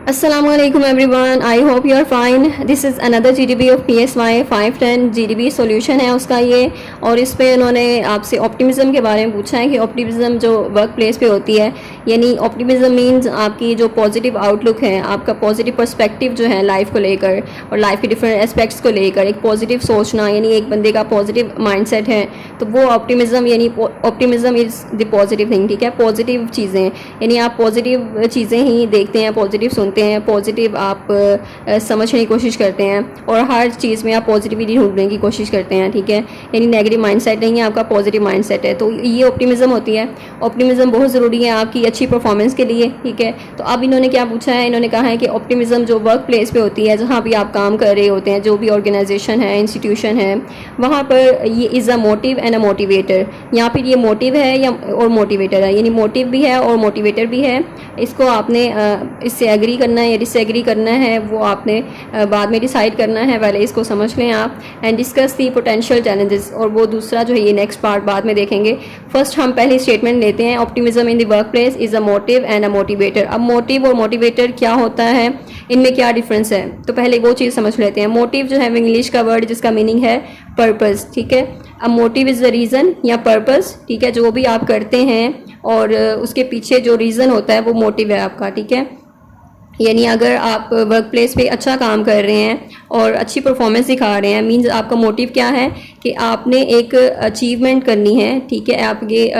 Assalamualaikum everyone, I hope you are fine. This is another GDB of PSY 510 GDB solution है उसका ये। और इस पे उन्होंने आपसे ऑप्टिमिज़म के बारे में पूछा है कि ऑप्टिमिज़म जो वर्क प्लेस पे होती है, यानी ऑप्टिमिज़म मीन्स आपकी जो पॉजिटिव आउटलुक है, आपका पॉजिटिव पर्सपेक्टिव जो है लाइफ को लेकर और लाइफ के डिफरेंट एस्पेक्ट्स को लेकर, एक पॉजिटिव सोचना, यानी एक बंदे का पॉजिटिव माइंडसेट है, तो वो ऑप्टिमिज़म यानी optimism is the positive thing. ठीक है, पॉजिटिव चीज़ें, यानी आप पॉजिटिव चीज़ें ही देखते हैं, पॉजिटिव सुनते हैं, पॉजिटिव आप समझने की कोशिश करते हैं और हर चीज़ में आप पॉजिटिविटी ढूंढने की कोशिश करते हैं। ठीक है, यानी नेगेटिव माइंडसेट नहीं है, आपका पॉजिटिव माइंडसेट है, तो ये ऑप्टिमिज़म होती है। ऑप्टिमिज़म बहुत ज़रूरी है आपकी अच्छी परफॉर्मेंस के लिए। ठीक है, तो अब इन्होंने क्या पूछा है, इन्होंने कहा है कि ऑप्टिमिज़म जो वर्क प्लेस पे होती है, जहाँ भी आप काम कर रहे होते हैं, जो भी ऑर्गेनाइजेशन है, इंस्टीट्यूशन है, वहाँ पर ये is a motive and a motivator. यहाँ पर ये मोटिव है या और मोटिवेटर है, यानी मोटिव भी है और मोटिवेटर भी है। इसको आपने इससे एग्री करना है या डिसएग्री करना है, वो आपने बाद में डिसाइड करना है, पहले इसको समझ लें आप। And discuss the potential challenges, और वो दूसरा जो है ये नेक्स्ट पार्ट बाद में देखेंगे। फर्स्ट हम पहले स्टेटमेंट लेते हैं, optimism in the work place is a motive and a motivator. अब मोटिव और मोटिवेटर क्या होता है, इनमें क्या डिफरेंस है, तो पहले वो चीज़ समझ लेते हैं। मोटिव जो है वो इंग्लिश का वर्ड जिसका मीनिंग है पर्पज़। ठीक है, अब मोटिव इज़ द रीज़न या पर्पज़। ठीक है, जो भी आप करते हैं और उसके पीछे जो रीज़न होता है वो मोटिव है आपका। ठीक है, यानी अगर आप वर्क प्लेस पे अच्छा काम कर रहे हैं और अच्छी परफॉर्मेंस दिखा रहे हैं, मींस आपका मोटिव क्या है कि आपने एक अचीवमेंट करनी है। ठीक है, आप ये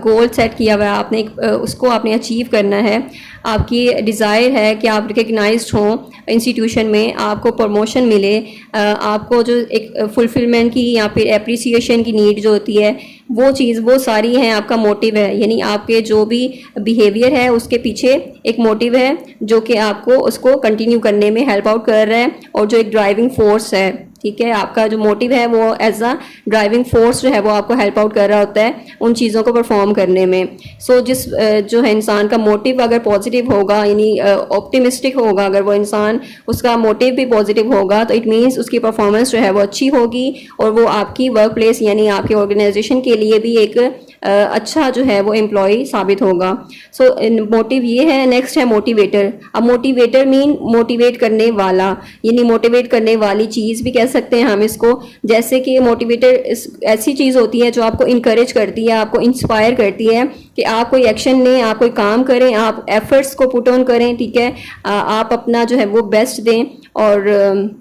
गोल सेट किया हुआ है, आपने उसको आपने अचीव करना है। आपकी डिज़ायर है कि आप रिकग्नाइज्ड हों इंस्टीट्यूशन में, आपको प्रमोशन मिले, आपको जो एक फुलफिलमेंट की या फिर एप्रिसिएशन की नीड जो होती है, वो चीज़ वो सारी हैं आपका मोटिव है। यानी आपके जो भी बिहेवियर है उसके पीछे एक मोटिव है जो कि आपको उसको कंटिन्यू करने में हेल्प आउट कर रहा है, और जो एक ड्राइविंग फोर्स है। ठीक है, आपका जो मोटिव है वो एज अ ड्राइविंग फोर्स जो है वो आपको हेल्प आउट कर रहा होता है उन चीज़ों को परफॉर्म करने में। सो जिस जो है इंसान का मोटिव अगर पॉजिटिव होगा, यानी ऑप्टिमिस्टिक होगा, अगर वो इंसान उसका मोटिव भी पॉजिटिव होगा, तो इट मीन्स उसकी परफॉर्मेंस जो है वो अच्छी होगी और वो आपकी वर्क प्लेस यानी आपके ऑर्गेनाइजेशन के लिए भी एक अच्छा जो है वो एम्प्लॉय साबित होगा। सो मोटिव ये है। नेक्स्ट है मोटिवेटर। अब मोटिवेटर मीन मोटिवेट करने वाला, यानी मोटिवेट करने वाली चीज़ भी कह सकते हैं हम इसको। जैसे कि मोटिवेटर ऐसी चीज़ होती है जो आपको इनकरेज करती है, आपको इंस्पायर करती है कि आप कोई एक्शन लें, आप कोई काम करें, आप एफर्ट्स को पुट ऑन करें। ठीक है, आप अपना जो है वो बेस्ट दें, और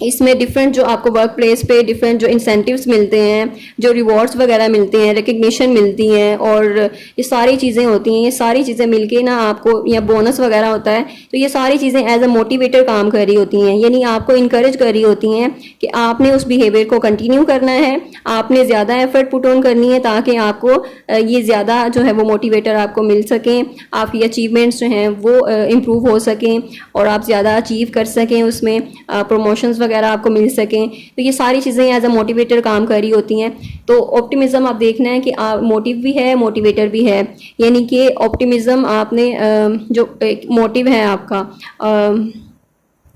इसमें डिफरेंट जो आपको वर्क प्लेस पे डिफरेंट जो इंसेंटिव्स मिलते हैं, जो रिवॉर्ड्स वगैरह मिलते हैं, रिकग्निशन मिलती हैं, और ये सारी चीज़ें होती हैं। ये सारी चीज़ें मिलके ना आपको, या बोनस वगैरह होता है, तो ये सारी चीज़ें एज अ मोटिवेटर काम कर रही होती हैं, यानी आपको इनकरेज कर रही होती हैं कि आपने उस बिहेवियर को कंटिन्यू करना है, आपने ज़्यादा एफर्ट पुट ऑन करनी है ताकि आपको ये ज़्यादा जो है वो मोटिवेटर आपको मिल सकें, आपकी अचीवमेंट्स जो हैं वो इम्प्रूव हो सकें और आप ज़्यादा अचीव कर सकें, उसमें प्रमोशंस वगैरह आपको मिल सकें। तो ये सारी चीज़ें एज अ मोटिवेटर काम कर रही होती हैं। तो ऑप्टिमिज्म आप देखना है कि मोटिव भी है, मोटिवेटर भी है। यानी कि ऑप्टिमिज्म आपने जो एक मोटिव है आपका,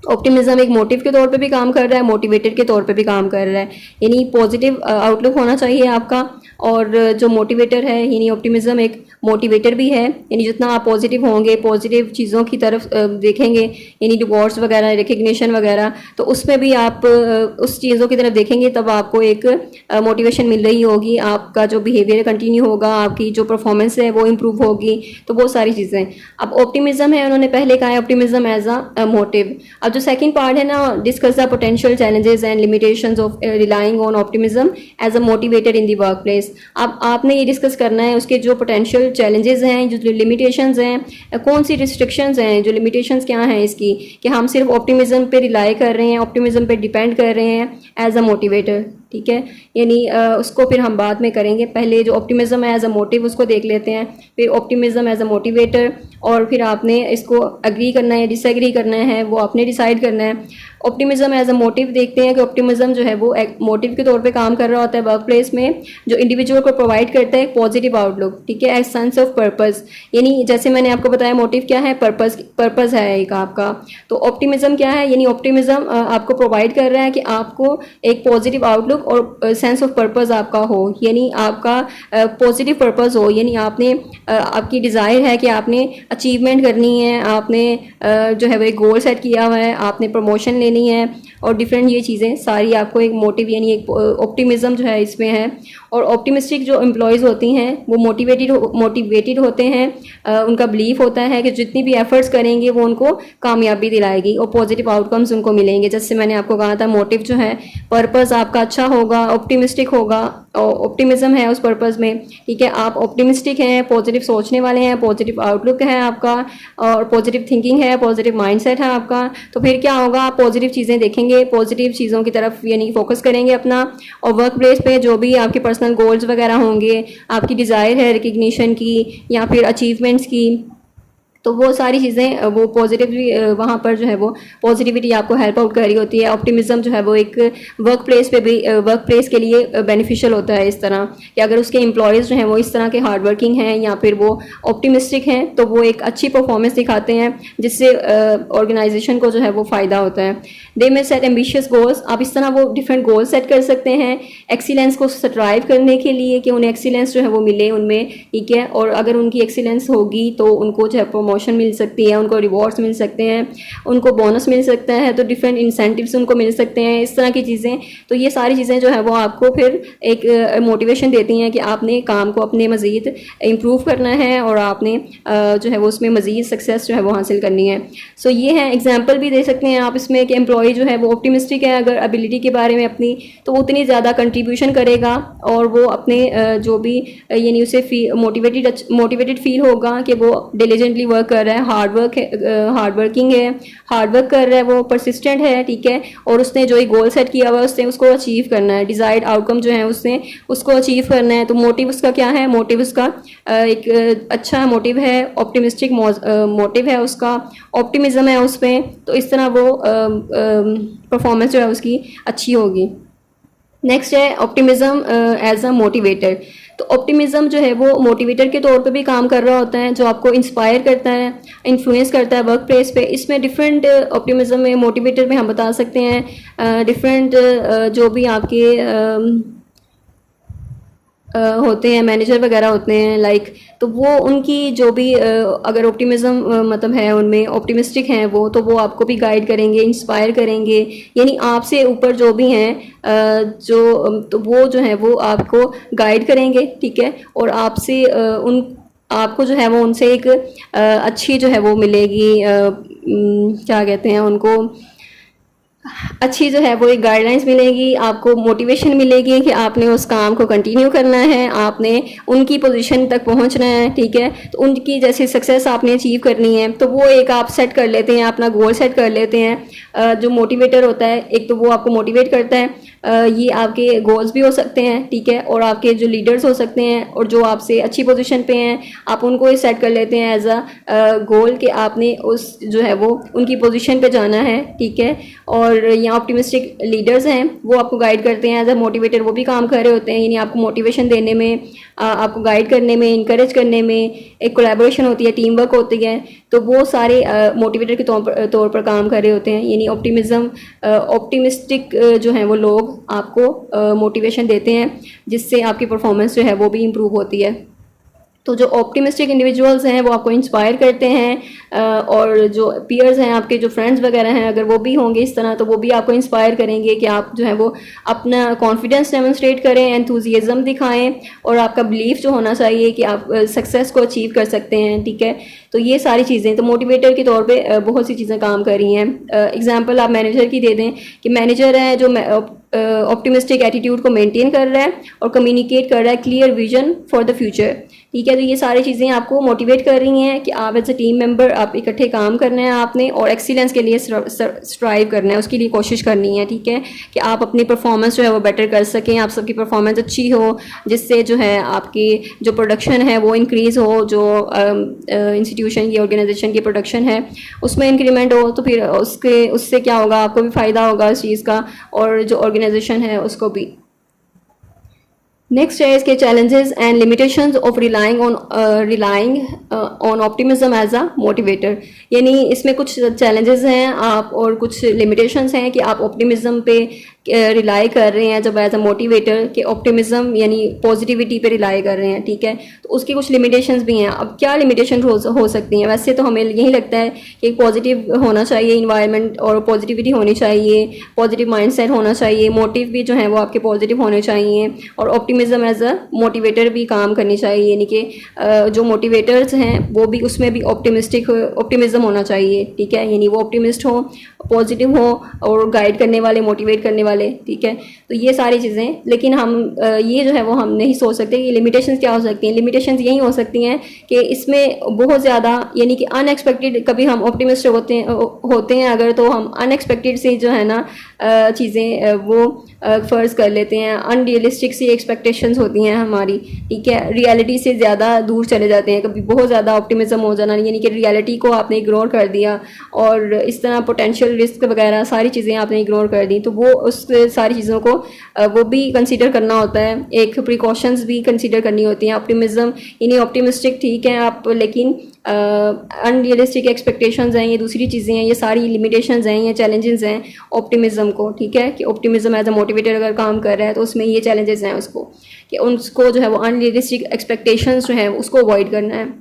ऑप्टिमिज्म एक मोटिव के तौर पे भी काम कर रहा है, मोटिवेटर के तौर पे भी काम कर रहा है। यानी पॉजिटिव आउटलुक होना चाहिए आपका, और जो मोटिवेटर है यानी ऑप्टिमिज्म एक मोटिवेटर भी है। यानी जितना आप पॉजिटिव होंगे, पॉजिटिव चीज़ों की तरफ देखेंगे, यानी रिवॉर्ड्स वगैरह, रिकग्निशन वगैरह, तो उसमें भी आप उस चीज़ों की तरफ देखेंगे, तब आपको एक मोटिवेशन मिल रही होगी, आपका जो बिहेवियर कंटिन्यू होगा, आपकी जो परफॉर्मेंस है वो इम्प्रूव होगी। तो वो सारी चीज़ें। अब ऑप्टिमिज्म है, उन्होंने पहले कहा है ऑप्टिमिज्म एज अ मोटिव। अब जो सेकंड पार्ट है ना, discuss the potential challenges and limitations of relying on optimism as a motivator in the workplace. अब आपने ये डिस्कस करना है उसके जो पोटेंशियल चैलेंजेस हैं, जो लिमिटेशंस हैं, कौन सी रिस्ट्रिक्शंस हैं, जो लिमिटेशंस क्या हैं इसकी, कि हम सिर्फ ऑप्टिमिज्म पे रिलाई कर रहे हैं, ऑप्टिमिज्म पे डिपेंड कर रहे हैं एज अ मोटिवेटर। ठीक है, यानी उसको फिर हम बाद में करेंगे। पहले जो ऑप्टिमिज्म है एज अ मोटिव उसको देख लेते हैं, फिर ऑप्टिमिज्म एज अ मोटिवेटर, और फिर आपने इसको अग्री करना है, डिसएग्री करना है, वो आपने डिसाइड करना है। ऑप्टिमिज्म एज अ मोटिव देखते हैं कि ऑप्टिमिज्म जो है वो एक मोटिव के तौर पे काम कर रहा होता है वर्क प्लेस में, जो इंडिविजुअल को प्रोवाइड करता है एक पॉजिटिव आउटलुक। ठीक है, एज सेंस ऑफ पर्पस, यानी जैसे मैंने आपको बताया मोटिव क्या है, पर्पस है एक आपका। तो ऑप्टिमिज्म क्या है, यानी ऑप्टिमिज्म आपको प्रोवाइड कर रहा है कि आपको एक पॉजिटिव आउटलुक आउटलुक और सेंस ऑफ पर्पस आपका हो, यानी आपका पॉजिटिव पर्पस हो, यानी आपने आपकी डिज़ायर है कि आपने अचीवमेंट करनी है, आपने जो है वो एक गोल सेट किया हुआ है, आपने प्रमोशन लेनी है और डिफरेंट ये चीज़ें सारी आपको एक मोटिव यानी एक ऑप्टिमिज्म जो है इसमें है। और ऑप्टिमिस्टिक जो एम्प्लॉयज़ होती हैं वो मोटिवेटेड होते हैं, उनका बिलीफ होता है कि जितनी भी एफर्ट्स करेंगे वो उनको कामयाबी दिलाएगी और पॉजिटिव आउटकम्स उनको मिलेंगे। जैसे मैंने आपको कहा था मोटिव जो है, पर्पस आपका अच्छा होगा, ऑप्टिमिस्टिक होगा और ऑप्टिमिज्म है उस पर्पस में, ठीक है। आप ऑप्टिमिस्टिक हैं, पॉजिटिव सोचने वाले हैं, पॉजिटिव आउटलुक है आपका और पॉजिटिव थिंकिंग है, पॉजिटिव माइंडसेट है आपका, तो फिर क्या होगा, आप पॉजिटिव चीज़ें देखेंगे, पॉजिटिव चीज़ों की तरफ यानी फोकस करेंगे अपना। और वर्क प्लेस पे जो भी आपके पर्सनल गोल्स वगैरह होंगे, आपकी डिज़ायर है रिकग्निशन की या फिर अचीवमेंट्स की, तो वो सारी चीज़ें वो पॉजिटिवली वहाँ पर जो है वो पॉजिटिविटी आपको हेल्प आउट कर रही होती है। ऑप्टिमिज्म जो है वो एक वर्क प्लेस पे भी वर्क प्लेस के लिए बेनिफिशियल होता है, इस तरह कि अगर उसके एम्प्लॉयज़ जो हैं वो इस तरह के हार्ड वर्किंग हैं या फिर वो ऑप्टिमिस्टिक हैं तो वो एक अच्छी परफॉर्मेंस दिखाते हैं, जिससे ऑर्गेनाइजेशन को जो है वो फ़ायदा होता है। दे में सेट एम्बिशियस गोल्स, आप इस तरह वो डिफरेंट गोल्स सेट कर सकते हैं एक्सीलेंस को स्ट्राइव करने के लिए कि उन्हें एक्सीलेंस जो है वो मिले उनमें, ठीक है। और अगर उनकी एक्सीलेंस होगी तो उनको जो है प्रमोशन मिल सकती है, उनको रिवॉर्ड्स मिल सकते हैं, उनको बोनस मिल सकता है, तो डिफरेंट इंसेंटिव्स उनको मिल सकते हैं, इस तरह की चीज़ें। तो ये सारी चीज़ें जो है वो आपको फिर एक मोटिवेशन देती हैं कि आपने काम को अपने मज़ीद इम्प्रूव करना है और आपने जो है वो उसमें मज़ीद सक्सेस जो है वो हासिल करनी है। सो ये है एग्जाम्पल भी दे सकते हैं आप इसमें कि एम्प्लॉय जो है वो ऑप्टिमिस्टिक है अगर एबिलिटी के बारे में अपनी, तो वो उतनी ज़्यादा कंट्रीब्यूशन करेगा और वो अपने जो भी यानी उसे मोटिवेटेड फील होगा कि वो डिलीजेंटली वर्क कर रहा है, हार्ड वर्किंग है, हार्ड वर्क कर रहा है, वो परसिस्टेंट है, ठीक है। और उसने जो एक गोल सेट किया हुआ है उसने उसको अचीव करना है, डिजायर्ड आउटकम जो है उसने उसको अचीव करना है। तो मोटिव उसका क्या है, मोटिव उसका एक अच्छा मोटिव है, ऑप्टिमिस्टिक मोटिव है उसका, ऑप्टिमिज्म है उसमें, तो इस तरह वो परफॉर्मेंस जो है उसकी अच्छी होगी। नेक्स्ट है ऑप्टिमिज्म एज अ मोटिवेटर। तो ऑप्टिमिज्म जो है वो मोटिवेटर के तौर पे भी काम कर रहा होता है, जो आपको इंस्पायर करता है, इन्फ्लुएंस करता है वर्क प्लेस पे। इसमें डिफरेंट ऑप्टिमिज्म में मोटिवेटर में हम बता सकते हैं डिफरेंट जो भी आपके होते हैं, मैनेजर वगैरह होते हैं लाइक, तो वो उनकी जो भी अगर ऑप्टिमिज्म मतलब है उनमें ऑप्टिमिस्टिक हैं वो, तो वो आपको भी गाइड करेंगे, इंस्पायर करेंगे, यानी आपसे ऊपर जो भी हैं जो तो वो जो है वो आपको गाइड करेंगे, ठीक है। और आपसे उन आपको जो है वो उनसे एक अच्छी जो है वो मिलेगी क्या कहते हैं उनको, अच्छी जो है वो एक गाइडलाइंस मिलेगी, आपको मोटिवेशन मिलेगी कि आपने उस काम को कंटिन्यू करना है, आपने उनकी पोजीशन तक पहुंचना है, ठीक है। तो उनकी जैसे सक्सेस आपने अचीव करनी है तो वो एक आप सेट कर लेते हैं, अपना गोल सेट कर लेते हैं। जो मोटिवेटर होता है एक तो वो आपको मोटिवेट करता है, ये आपके गोल्स भी हो सकते हैं, ठीक है। और आपके जो लीडर्स हो सकते हैं और जो आपसे अच्छी पोजीशन पे हैं आप उनको ही सेट कर लेते हैं एज अ गोल कि आपने उस जो है वो उनकी पोजीशन पे जाना है, ठीक है। और यहाँ ऑप्टिमिस्टिक लीडर्स हैं वो आपको गाइड करते हैं एज अ मोटिवेटर, वो भी काम कर रहे होते हैं, यानी आपको मोटिवेशन देने में, आपको गाइड करने में, इंकरेज करने में, एक कोलैबोरेशन होती है, टीम वर्क होती है, तो वो सारे मोटिवेटर के तौर पर काम कर रहे होते हैं। यानी ऑप्टिमिस्टिक जो हैं वो लोग आपको मोटिवेशन देते हैं जिससे आपकी परफॉर्मेंस जो है वो भी इम्प्रूव होती है। तो जो ऑप्टिमिस्टिक इंडिविजुअल्स हैं वो आपको इंस्पायर करते हैं और जो पीयर्स हैं आपके जो फ्रेंड्स वगैरह हैं अगर वो भी होंगे इस तरह तो वो भी आपको इंस्पायर करेंगे कि आप जो है वो अपना कॉन्फिडेंस डेमोन्स्ट्रेट करें, एंथुजियाज्म दिखाएं और आपका बिलीफ जो होना चाहिए कि आप सक्सेस को अचीव कर सकते हैं, ठीक है। तो ये सारी चीज़ें तो मोटिवेटर के तौर पे बहुत सी चीज़ें काम कर रही हैं। एग्जांपल आप मैनेजर की दे दें कि मैनेजर है जो ऑप्टिमिस्टिक एटीट्यूड को मेंटेन कर रहा है और कम्युनिकेट कर रहा है clear vision for the future, ठीक है। तो ये सारी चीज़ें आपको मोटिवेट कर रही हैं कि आप एज अ टीम मेंबर आप इकट्ठे काम करना है आपने और एक्सीलेंस के लिए स्ट्राइव करना है, उसके लिए कोशिश करनी है, ठीक है, कि आप अपनी परफॉर्मेंस जो है वो बेटर कर सकें, आप सबकी परफॉर्मेंस अच्छी हो जिससे जो है आपकी जो प्रोडक्शन है वो इंक्रीज़ हो, जो इंस्टीट्यूशन की ऑर्गेनाइजेशन की प्रोडक्शन है उसमें इंक्रीमेंट हो, तो फिर उससे क्या होगा, आपको भी फ़ायदा होगा इस चीज़ का और जो ऑर्गेनाइजेशन है उसको भी। नेक्स्ट है इसके challenges and limitations of relying on optimism as a motivator. यानी इसमें कुछ चैलेंजेस हैं आप और कुछ लिमिटेशंस हैं कि आप ऑप्टिमिज्म पे रिलाई कर रहे हैं जब एज अ मोटिवेटर कि ऑप्टिमिज्म यानी पॉजिटिविटी पे रिलाई कर रहे हैं, ठीक है, तो उसकी कुछ लिमिटेशंस भी हैं। अब क्या लिमिटेशन हो सकती हैं? वैसे तो हमें यही लगता है कि पॉजिटिव होना चाहिए इन्वायरमेंट और पॉजिटिविटी होनी चाहिए, पॉजिटिव माइंडसेट होना चाहिए, मोटिव भी जो है वो आपके पॉजिटिव होने चाहिए, और ऑप्टिमिज्म एज अ मोटिवेटर भी काम करनी चाहिए, यानी कि जो मोटिवेटर्स हैं वो भी उसमें भी ऑप्टिमिज्म होना चाहिए, ठीक है, यानी वो ऑप्टिमिस्ट हो, पॉजिटिव हो और गाइड करने वाले, मोटिवेट करने वाले, ठीक है। तो ये सारी चीज़ें, लेकिन हम ये जो है वो हम नहीं सोच सकते कि लिमिटेशंस क्या हो सकती हैं। लिमिटेशंस यही हो सकती हैं कि इसमें बहुत ज़्यादा यानी कि अनएक्सपेक्टेड, कभी हम ऑप्टिमिस्ट होते हैं अगर, तो हम अनएक्सपेक्टेड से जो है ना चीज़ें वो फ़र्ज़ कर लेते हैं, अनरियलिस्टिक सी एक्सपेक्टेशंस होती हैं हमारी, ठीक है, रियलिटी से ज़्यादा दूर चले जाते हैं। कभी बहुत ज़्यादा ऑप्टिमिज्म हो जाना यानी कि रियलिटी को आपने इग्नोर कर दिया और इस तरह पोटेंशियल रिस्क वगैरह सारी चीज़ें आपने इग्नोर कर दी, तो वो उस सारी चीज़ों को वो भी कंसीडर करना होता है, एक प्रिकॉशंस भी कंसीडर करनी होती हैं। ऑप्टिमिज्म यानी ऑप्टिमिस्टिक ठीक है आप, लेकिन अनरियलिस्टिक एक्सपेक्टेशंस हैं, ये दूसरी चीज़ें हैं, ये सारी लिमिटेशंस हैं, ये चैलेंजेस हैं ऑप्टिमिज्म को, ठीक है, कि ऑप्टिमिज्म एज अ मोटिवेटर अगर काम कर रहा है तो उसमें ये चैलेंजेस हैं उसको, कि उसको जो है वो अनरियलिस्टिक एक्सपेक्टेशंस जो है उसको अवॉइड करना है।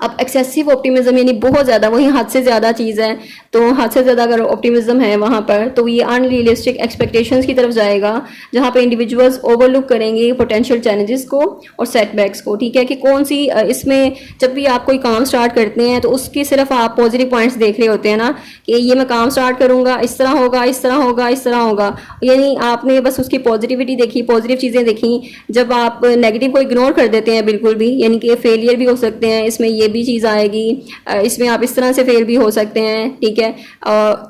अब एक्सेसिव ऑप्टिमिज्म यानी बहुत ज़्यादा, वही हद से ज़्यादा चीज़ है, तो हद से ज़्यादा अगर ऑप्टिमिज्म है वहाँ पर, तो ये अनरियलिस्टिक एक्सपेक्टेशंस की तरफ जाएगा, जहाँ पे इंडिविजुअल्स ओवरलुक करेंगे पोटेंशियल चैलेंजेस को और सेटबैक्स को, ठीक है, कि कौन सी इसमें जब भी आप कोई काम स्टार्ट करते हैं तो उसकी सिर्फ आप पॉजिटिव पॉइंट्स देख रहे होते हैं ना, कि ये मैं काम स्टार्ट करूँगा, इस तरह होगा, इस तरह होगा, इस तरह होगा, यानी आपने बस उसकी पॉजिटिविटी देखी, पॉजिटिव चीज़ें देखी। जब आप नेगेटिव को इग्नोर कर देते हैं बिल्कुल भी, यानी कि फेलियर भी हो सकते हैं, इसमें ये भी चीज़ आएगी, इसमें आप इस तरह से फेल भी हो सकते हैं, ठीक है,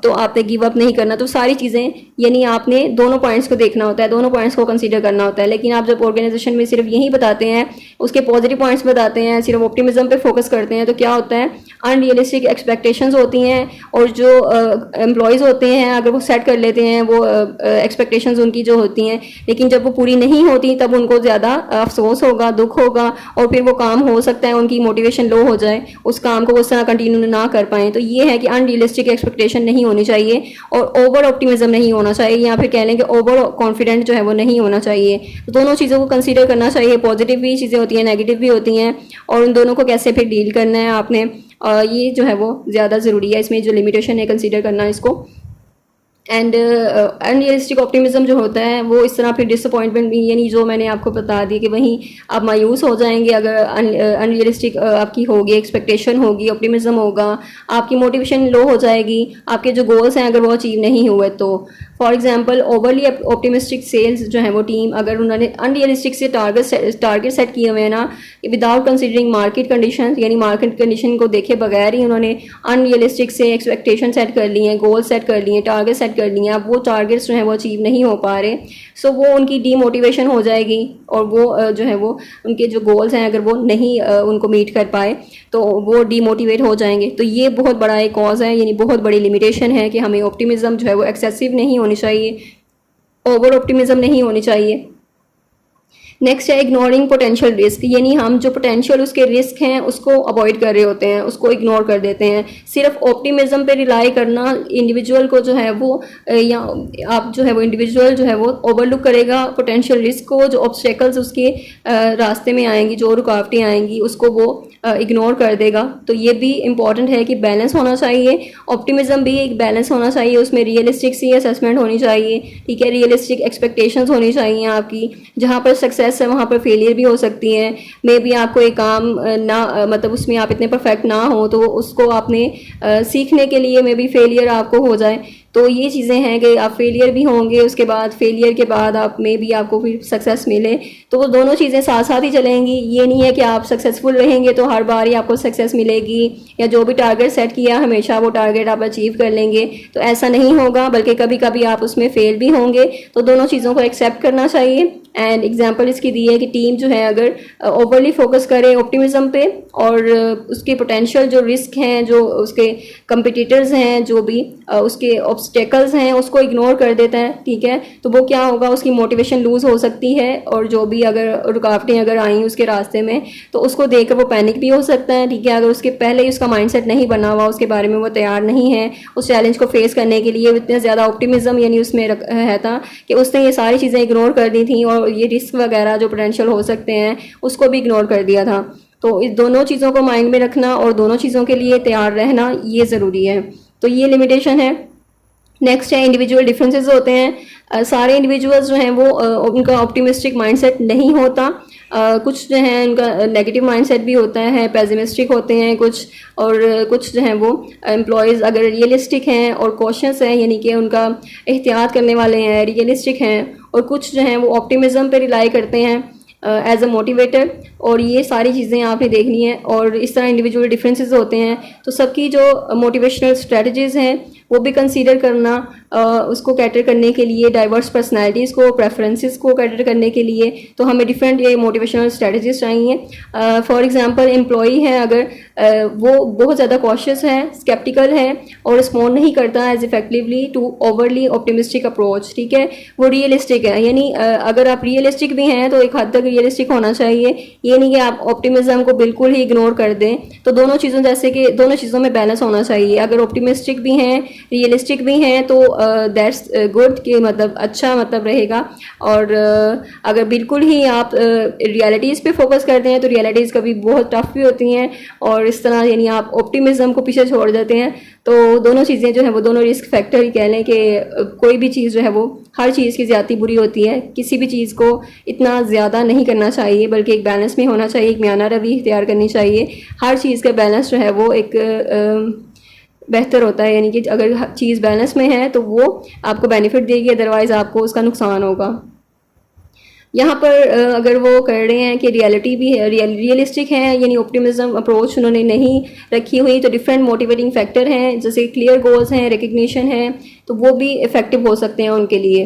तो आपने गिव अप नहीं करना, तो सारी चीज़ें यानी आपने दोनों पॉइंट्स को देखना होता है, दोनों पॉइंट्स को कंसीडर करना होता है। लेकिन आप जब ऑर्गेनाइजेशन में सिर्फ यही बताते हैं, उसके पॉजिटिव पॉइंट्स बताते हैं, सिर्फ ऑप्टिमिज्म पे फोकस करते हैं, तो क्या होता है, अनरियलिस्टिक एक्सपेक्टेशंस होती हैं, और जो एम्प्लॉयज़ होते हैं अगर वो सेट कर लेते हैं वो एक्सपेक्टेशंस उनकी जो होती हैं, लेकिन जब वो पूरी नहीं होती तब उनको ज़्यादा अफसोस होगा, दुख होगा, और फिर वो काम हो सकता है उनकी मोटिवेशन लो हो जाए, उस काम को उस तरह कंटिन्यू ना कर पाएँ। तो ये है कि अनरियलिस्टिक एक्सपेक्टेशन नहीं होनी चाहिए और ओवर ऑप्टिमिज्म नहीं होना चाहिए, या फिर कह लें कि ओवर कॉन्फिडेंट जो है वो नहीं होना चाहिए। तो दोनों चीज़ों को कंसीडर करना चाहिए, पॉजिटिव भी चीज़ें होती हैं, नेगेटिव भी होती हैं, और उन दोनों को कैसे फिर डील करना है आपने, ये जो है वो ज़्यादा ज़रूरी है, इसमें जो लिमिटेशन है कंसीडर करना इसको। एंड अनरियलिस्टिक ऑप्टिमिज्म जो होता है वो इस तरह फिर डिसअपॉइंटमेंट भी, यानी जो मैंने आपको बता दी कि वहीं आप मायूस हो जाएंगे अगर अनरियलिस्टिक आपकी होगी, एक्सपेक्टेशन होगी, ऑप्टिमिज्म होगा, आपकी मोटिवेशन लो हो जाएगी, आपके जो गोल्स हैं अगर वो अचीव नहीं हुए तो। For example overly optimistic sales जो है वो टीम, अगर उन्होंने अनरियलिस्टिक से टारगेट सेट किए हुए हैं ना, विदाउट कंसिडरिंग मार्केट कंडीशन, यानी मार्केट कंडीशन को देखे बगैर ही उन्होंने अनरियलिस्टिक से एक्सपेक्टेशन सेट कर लिए हैं, गोल सेट कर लिए हैं, टारगेट सेट कर लिए हैं, अब वो टारगेट्स जो है वो अचीव नहीं हो पा रहे, सो वो उनकी डीमोटिवेशन हो जाएगी, और वो जो है वो उनके जो गोल्स हैं अगर वो नहीं उनको मीट कर पाए तो वो डीमोटिवेट हो जाएंगे। तो ये बहुत बड़ा एक कॉज है, यानी बहुत बड़ी लिमिटेशन है कि हमें ऑप्टिमिज्म जो है वो एक्सेसिव नहीं होनी चाहिए, ओवर ऑप्टिमिज्म नहीं होनी चाहिए। नेक्स्ट है इग्नोरिंग पोटेंशियल रिस्क, यानी हम जो पोटेंशियल उसके रिस्क हैं उसको अवॉइड कर रहे होते हैं, उसको इग्नोर कर देते हैं। सिर्फ ऑप्टिमिज्म पे रिलाई करना इंडिविजुअल को जो है वो या आप जो है वो इंडिविजुअल जो है वो ओवरलुक करेगा पोटेंशियल रिस्क को, जो ऑब्स्टेकल्स उसके रास्ते में आएंगी, जो रुकावटें आएंगी उसको वो इग्नोर कर देगा। तो ये भी इम्पॉर्टेंट है कि बैलेंस होना चाहिए, ऑप्टिमिज्म भी एक बैलेंस होना चाहिए, उसमें रियलिस्टिक सी असेसमेंट होनी चाहिए, ठीक है, रियलिस्टिक एक्सपेक्टेशंस होनी चाहिए आपकी। जहाँ पर सक्सेस है वहाँ पर फेलियर भी हो सकती है, मे बी आपको एक काम ना मतलब उसमें आप इतने परफेक्ट ना हो तो उसको आपने सीखने के लिए मे बी फेलियर आपको हो जाए। तो ये चीज़ें हैं कि आप फेलियर भी होंगे, उसके बाद फेलियर के बाद आप में भी आपको फिर सक्सेस मिले, तो वो दोनों चीज़ें साथ साथ ही चलेंगी। ये नहीं है कि आप सक्सेसफुल रहेंगे तो हर बार ही आपको सक्सेस मिलेगी, या जो भी टारगेट सेट किया हमेशा वो टारगेट आप अचीव कर लेंगे, तो ऐसा नहीं होगा, बल्कि कभी कभी आप उसमें फेल भी होंगे। तो दोनों चीज़ों को एक्सेप्ट करना चाहिए एंड एग्जांपल इसकी दी है कि टीम जो है अगर ओवरली फोकस करे ऑप्टिमिज्म पे और उसके पोटेंशियल जो रिस्क हैं, जो उसके कंपिटिटर्स हैं, जो भी उसके ऑब्स्टेकल्स हैं उसको इग्नोर कर देता है, ठीक है, तो वो क्या होगा, उसकी मोटिवेशन लूज़ हो सकती है और जो भी अगर रुकावटें अगर आई उसके रास्ते में तो उसको देखकर वो पैनिक भी हो सकता है, ठीक है। अगर उसके पहले ही उसका माइंडसेट नहीं बना हुआ, उसके बारे में वो तैयार नहीं है उस चैलेंज को फेस करने के लिए, इतना ज़्यादा ऑप्टिमिज्म यानी उसमें है था कि उसने ये सारी चीज़ें इग्नोर कर दी थी और ये रिस्क वगैरह जो पोटेंशियल हो सकते हैं उसको भी इग्नोर कर दिया था। तो इस दोनों चीज़ों को माइंड में रखना और दोनों चीज़ों के लिए तैयार रहना ये ज़रूरी है। तो ये लिमिटेशन है। नेक्स्ट है इंडिविजुअल डिफरेंसेस होते हैं। सारे इंडिविजुअल्स जो हैं वो उनका ऑप्टिमिस्टिक माइंडसेट नहीं होता। कुछ जो है उनका नेगेटिव माइंडसेट भी होता है, पेसिमिस्टिक होते हैं कुछ, और कुछ जो हैं वो एम्प्लॉयज़ अगर रियलिस्टिक हैं और कॉशियस हैं यानी कि उनका एहतियात करने वाले हैं, रियलिस्टिक हैं, और कुछ जो हैं वो ऑप्टिमिज्म पे रिलाई करते हैं एज अ मोटिवेटर। और ये सारी चीज़ें आपने देखनी है और इस तरह इंडिविजुअल डिफरेंसेस होते हैं। तो सबकी जो मोटिवेशनल स्ट्रेटजीज़ हैं वो भी कंसीडर करना, उसको कैटर करने के लिए, डाइवर्स पर्सनालिटीज़ को, प्रेफरेंसेस को कैटर करने के लिए तो हमें डिफरेंट ये मोटिवेशनल स्ट्रेटजीज चाहिए। फॉर एग्जांपल एम्प्लॉई है अगर वो बहुत ज़्यादा कॉशियस है, स्केप्टिकल है और रिस्पॉन्ड नहीं करता as effectively to overly optimistic approach, ठीक है, वो रियलिस्टिक है, यानी अगर आप रियलिस्टिक भी हैं तो एक हद तक रियलिस्टिक होना चाहिए, ये नहीं कि आप ऑप्टिमिज्म को बिल्कुल ही इग्नोर कर दें। तो दोनों चीज़ों जैसे कि दोनों चीज़ों में बैलेंस होना चाहिए। अगर ऑप्टिमिस्टिक भी हैं, रियलिस्टिक भी हैं तो दैट्स गुड कि मतलब अच्छा मतलब रहेगा। और अगर बिल्कुल ही आप रियलिटीज़ पे फोकस करते हैं तो रियलिटीज़ कभी बहुत टफ भी होती हैं और इस तरह यानी आप ऑप्टिमिज्म को पीछे छोड़ देते हैं। तो दोनों चीज़ें जो है वो दोनों रिस्क फैक्टर ही कह लें कि कोई भी चीज़ जो है वो हर चीज़ की ज़्यादती बुरी होती है। किसी भी चीज़ को इतना ज़्यादा नहीं करना चाहिए बल्कि एक बैलेंस में होना चाहिए, एक म्याना रवि इख्तियार करनी चाहिए। हर चीज़ का बैलेंस जो है वो एक बेहतर होता है, यानी कि अगर चीज़ बैलेंस में है तो वो आपको बेनिफिट देगी, अदरवाइज़ आपको उसका नुकसान होगा। यहाँ पर अगर वो कर रहे हैं कि रियलिटी भी है, रियलिस्टिक है यानी ऑप्टिमिज्म अप्रोच उन्होंने नहीं रखी हुई, तो डिफरेंट मोटिवेटिंग फैक्टर हैं जैसे क्लियर गोल्स हैं, रिकग्निशन है, तो वो भी इफ़ेक्टिव हो सकते हैं उनके लिए।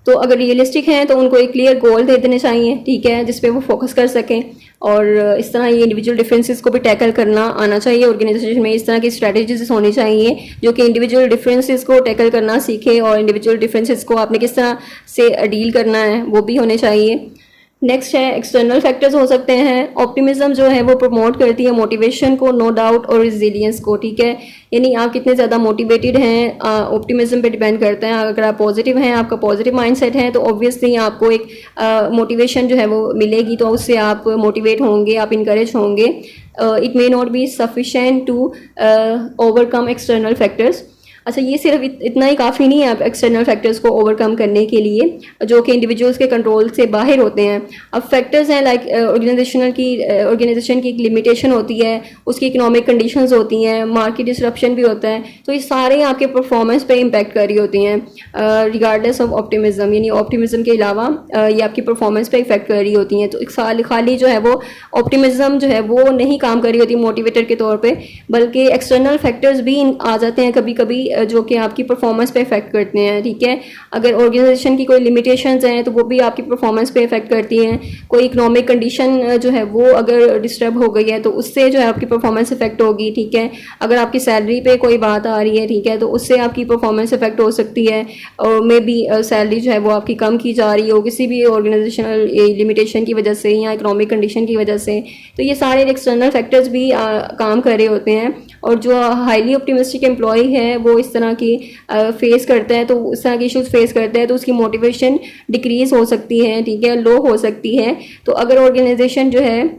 तो अगर रियलिस्टिक हैं तो उनको एक क्लियर गोल दे देने चाहिए, ठीक है, जिस पे वो फोकस कर सकें। और इस तरह ये इंडिविजुअल डिफरेंसेस को भी टैकल करना आना चाहिए ऑर्गेनाइजेशन में। इस तरह की स्ट्रेटजीज होनी चाहिए जो कि इंडिविजुअल डिफरेंसेस को टैकल करना सीखे और इंडिविजुअल डिफरेंसेस को आपने किस तरह से डील करना है वो भी होने चाहिए। नेक्स्ट है एक्सटर्नल फैक्टर्स हो सकते हैं। ऑप्टिमिज्म जो है वो प्रमोट करती है मोटिवेशन को, नो डाउट, और रिजिलियंस को, ठीक है, यानी आप कितने ज़्यादा मोटिवेटेड हैं ऑप्टिमिज्म पे डिपेंड करते हैं। अगर आप पॉजिटिव हैं, आपका पॉजिटिव माइंडसेट है, तो ऑब्वियसली आपको एक मोटिवेशन जो है वो मिलेगी, तो उससे आप मोटिवेट होंगे, आप इनकरेज होंगे। It may not be sufficient to overcome external factors. अच्छा, ये सिर्फ इतना ही काफ़ी नहीं है एक्सटर्नल फैक्टर्स को ओवरकम करने के लिए जो कि इंडिविजुअल्स के कंट्रोल से बाहर होते हैं। अब फैक्टर्स हैं लाइक ऑर्गेनाइजेशन की एक लिमिटेशन होती है, उसकी इकोनॉमिक कंडीशंस होती हैं, मार्केट डिसरप्शन भी होता है, तो ये सारे आपके परफॉर्मेंस पे इम्पैक्ट कर रही होती हैं रिगार्डलेस ऑफ ऑप्टिमिज्म, यानी ऑप्टिमिज्म के अलावा ये आपकी परफॉर्मेंस पे इफेक्ट कर रही होती हैं। तो एक खाली जो है वो ऑप्टिमिज्म जो है वो नहीं काम कर रही होती मोटिवेटर के तौर पर, बल्कि एक्सटर्नल फैक्टर्स भी आ जाते हैं कभी कभी जो कि आपकी परफॉर्मेंस पे इफेक्ट करते हैं, ठीक है। अगर ऑर्गेनाइजेशन की कोई लिमिटेशंस हैं तो वो भी आपकी परफॉर्मेंस पे इफेक्ट करती हैं। कोई इकोनॉमिक कंडीशन जो है वो अगर डिस्टर्ब हो गई है तो उससे जो है आपकी परफॉर्मेंस इफेक्ट होगी, ठीक है। अगर आपकी सैलरी पे कोई बात आ रही है, ठीक है, तो उससे आपकी परफॉर्मेंस इफेक्ट हो सकती है, और मे बी सैलरी जो है वो आपकी कम की जा रही हो किसी भी ऑर्गेनाइजेशनल लिमिटेशन की वजह से या इकोनॉमिक कंडीशन की वजह से। तो ये सारे एक्सटर्नल फैक्टर्स भी काम कर रहे होते हैं, और जो हाईली ऑप्टिमिस्टिक एम्प्लॉय है वो इस तरह की फेस करता है, तो इस तरह की इशूज़ फेस करता है तो उसकी मोटिवेशन डिक्रीज़ हो सकती है, ठीक है, लो हो सकती है। तो अगर ऑर्गेनाइजेशन जो है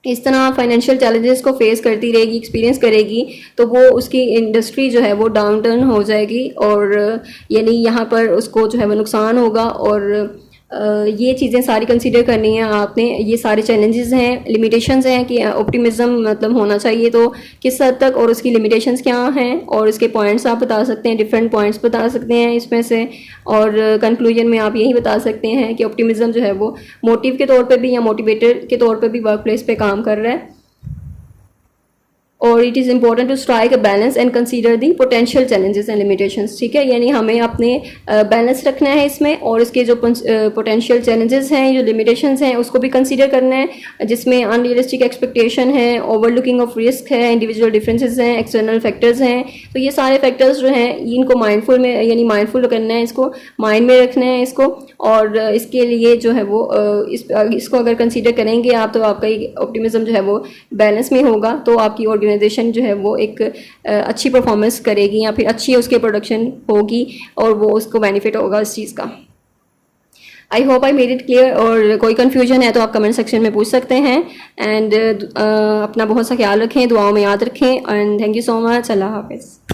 इस तरह फाइनेंशियल चैलेंजेस को फेस करती रहेगी, एक्सपीरियंस करेगी, तो वो उसकी इंडस्ट्री जो है वो डाउन टर्न हो जाएगी, और यानी यहाँ पर उसको जो है वो नुकसान होगा। और ये चीज़ें सारी कंसीडर करनी है आपने। ये सारे चैलेंजेस हैं, लिमिटेशंस हैं कि ऑप्टिमिज्म मतलब होना चाहिए तो किस हद तक, और उसकी लिमिटेशंस क्या हैं, और इसके पॉइंट्स आप बता सकते हैं, डिफरेंट पॉइंट्स बता सकते हैं इसमें से। और कंक्लूजन में आप यही बता सकते हैं कि ऑप्टिमिज्म जो है वो मोटिव के तौर पे भी या मोटिवेटर के तौर पे भी वर्क प्लेस पे काम कर रहा है। और it is important to strike a balance and consider the potential challenges and limitations. ठीक है, यानी हमें अपने बैलेंस रखना है इसमें, और इसके जो पोटेंशियल चैलेंजेस हैं, जो लिमिटेशंस हैं, उसको भी कंसीडर करना है, जिसमें अनरियलिस्टिक एक्सपेक्टेशन है, ओवरलुकिंग ऑफ रिस्क है, इंडिविजुअल डिफरेंसेस हैं, एक्सटर्नल फैक्टर्स हैं। तो ये सारे फैक्टर्स जो हैं इनको माइंडफुल में, यानी माइंडफुल करना है, इसको माइंड में रखना है इसको। और इसके लिए जो है वो इसको अगर कंसीडर करेंगे आप, तो आपका ऑप्टिमिज्म जो है वो बैलेंस में होगा, तो आपकी ऑर्गेनाइजेशन जो है वो एक अच्छी परफॉर्मेंस करेगी, या फिर अच्छी उसकी प्रोडक्शन होगी, और वो उसको बेनिफिट होगा इस चीज़ का। I hope I made it clear, और कोई कन्फ्यूजन है तो आप कमेंट सेक्शन में पूछ सकते हैं। एंड अपना बहुत सा ख्याल रखें, दुआओं में याद रखें, and thank you so much. Allah हाफिज़।